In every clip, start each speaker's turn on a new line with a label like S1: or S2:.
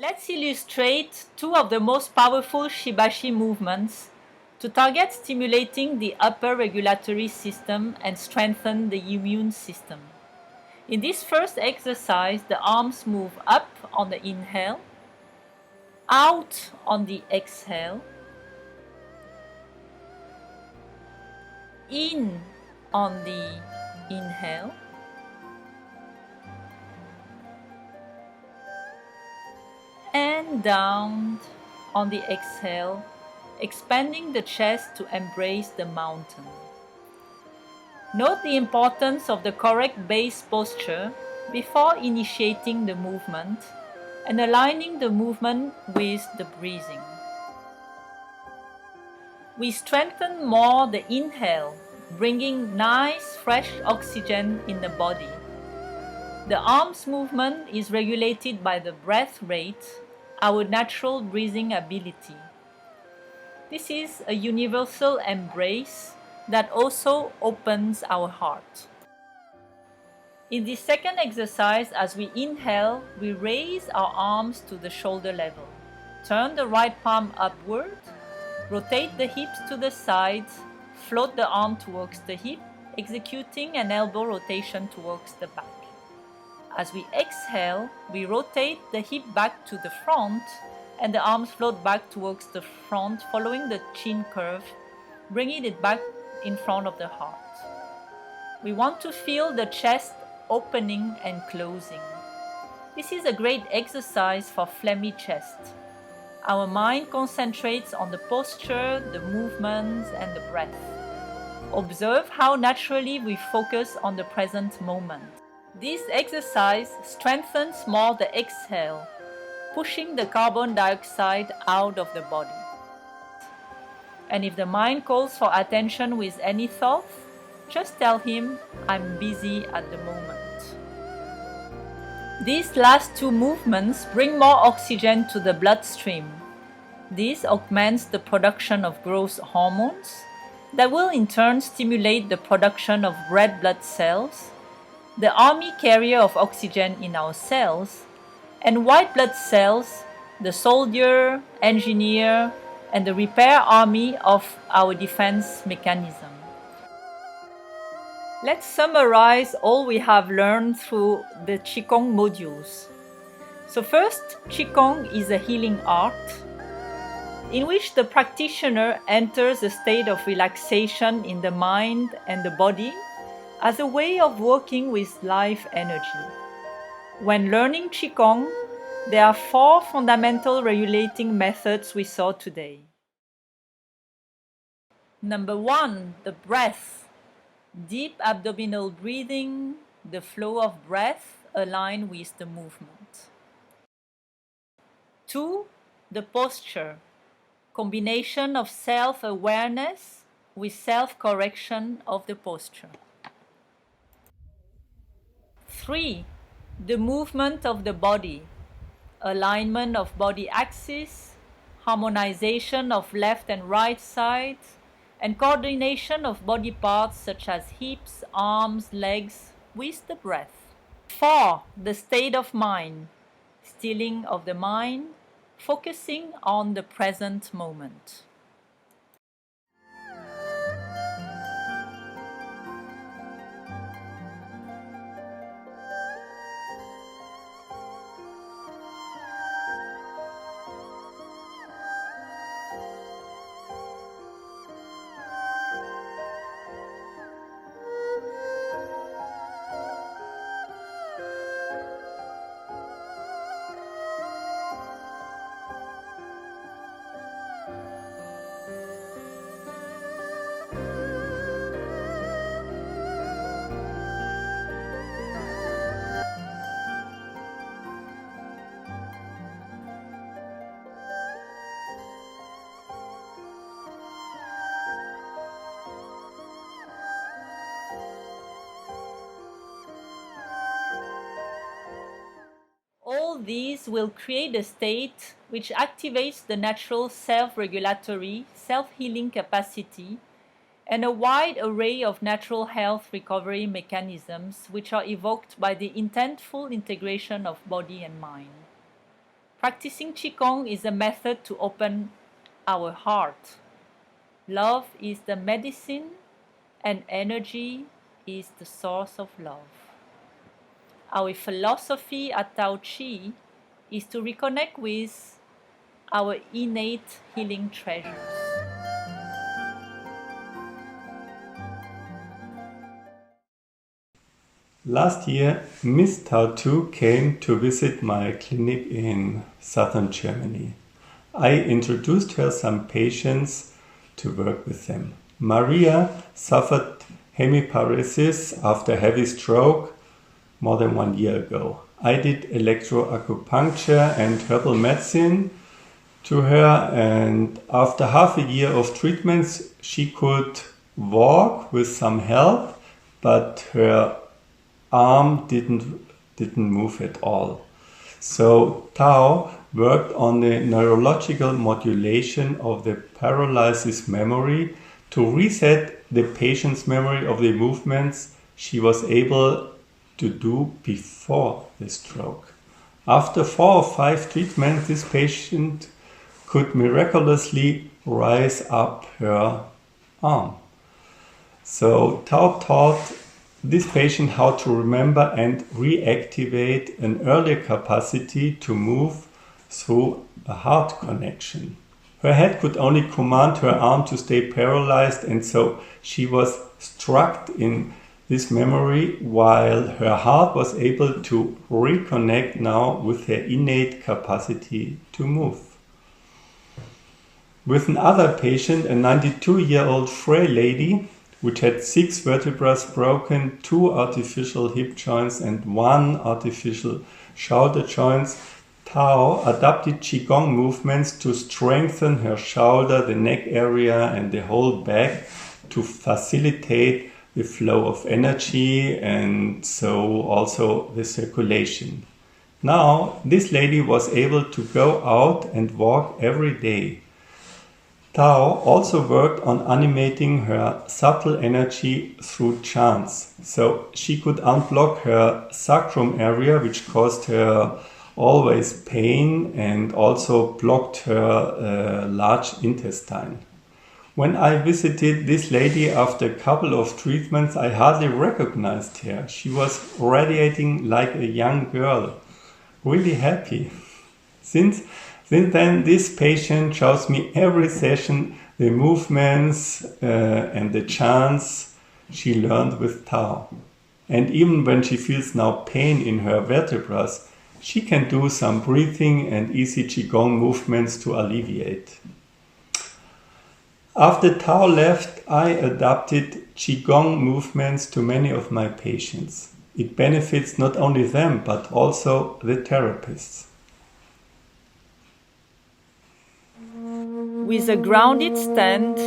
S1: Let's illustrate two of the most powerful Shibashi movements to target stimulating the upper regulatory system and strengthen the immune system. In this first exercise, the arms move up on the inhale, out on the exhale, in on the inhale, and down on the exhale, expanding the chest to embrace the mountain. Note the importance of the correct base posture before initiating the movement and aligning the movement with the breathing. We strengthen more the inhale, bringing nice fresh oxygen in the body. The arms movement is regulated by the breath rate, our natural breathing ability. This is a universal embrace that also opens our heart. In the second exercise, as we inhale, we raise our arms to the shoulder level. Turn the right palm upward, rotate the hips to the sides, float the arm towards the hip, executing an elbow rotation towards the back. As we exhale, we rotate the hip back to the front and the arms float back towards the front, following the chin curve, bringing it back in front of the heart. We want to feel the chest opening and closing. This is a great exercise for phlegmy chest. Our mind concentrates on the posture, the movements, and the breath. Observe how naturally we focus on the present moment. This exercise strengthens more the exhale, pushing the carbon dioxide out of the body. And if the mind calls for attention with any thought, just tell him, I'm busy at the moment. These last two movements bring more oxygen to the bloodstream. This augments the production of growth hormones that will in turn stimulate the production of red blood cells, the army carrier of oxygen in our cells, and white blood cells, the soldier, engineer, and the repair army of our defense mechanism. Let's summarize all we have learned through the Qigong modules. So first, Qigong is a healing art in which the practitioner enters a state of relaxation in the mind and the body as a way of working with life energy. When learning Qigong, there are 4 fundamental regulating methods we saw today. Number 1, the breath. Deep abdominal breathing, the flow of breath aligned with the movement. 2, the posture. Combination of self-awareness with self-correction of the posture. 3, the movement of the body. Alignment of body axis, harmonization of left and right sides, and coordination of body parts such as hips, arms, legs with the breath. 4, the state of mind. Stilling of the mind, focusing on the present moment. All these will create a state which activates the natural self-regulatory, self-healing capacity and a wide array of natural health recovery mechanisms which are evoked by the intentful integration of body and mind. Practicing Qigong is a method to open our heart. Love is the medicine and energy is the source of love. Our philosophy at Thao Qi is to reconnect with our innate healing treasures.
S2: Last year, Miss Thao Qi came to visit my clinic in southern Germany. I introduced her some patients to work with them. Maria suffered hemiparesis after heavy stroke more than 1 year ago. I did electroacupuncture and herbal medicine to her, and after half a year of treatments, she could walk with some help, but her arm didn't move at all. So Thao worked on the neurological modulation of the paralysis memory to reset the patient's memory of the movements she was able to do before the stroke. After 4 or 5 treatments, this patient could miraculously rise up her arm. So Thao taught this patient how to remember and reactivate an earlier capacity to move through a heart connection. Her head could only command her arm to stay paralyzed, and so she was stuck in this memory while her heart was able to reconnect now with her innate capacity to move. With another patient, a 92-year-old frail lady, which had 6 vertebrae broken, 2 artificial hip joints and 1 artificial shoulder joints, Thao adapted Qigong movements to strengthen her shoulder, the neck area and the whole back to facilitate the flow of energy and so also the circulation. Now, this lady was able to go out and walk every day. Thao also worked on animating her subtle energy through chants. So she could unblock her sacrum area, which caused her always pain and also blocked her large intestine. When I visited this lady after a couple of treatments, I hardly recognized her. She was radiating like a young girl, really happy. Since then, this patient shows me every session the movements and the chants she learned with Thao. And even when she feels now pain in her vertebrae, she can do some breathing and easy Qigong movements to alleviate. After Thao left, I adapted Qigong movements to many of my patients. It benefits not only them, but also the therapists.
S1: With a grounded stand,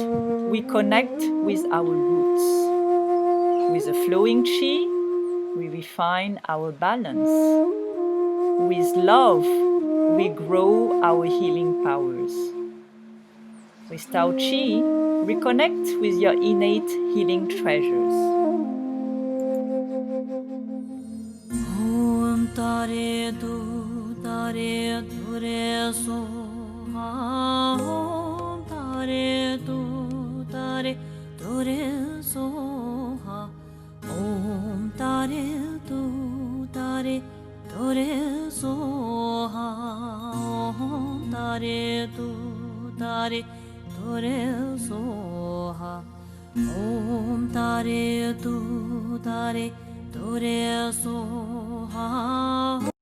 S1: we connect with our roots. With a flowing Qi, we refine our balance. With love, we grow our healing powers. With Thao Qi, reconnect with your innate healing treasures. Om Tare Du Tare Dure Soha. Om Tare Du Tare Dure Soha. Om Tare Du Tare Dure Soha. Om Tare Du Tare Dure Soha. Om Tare Du Tare Dure Soha.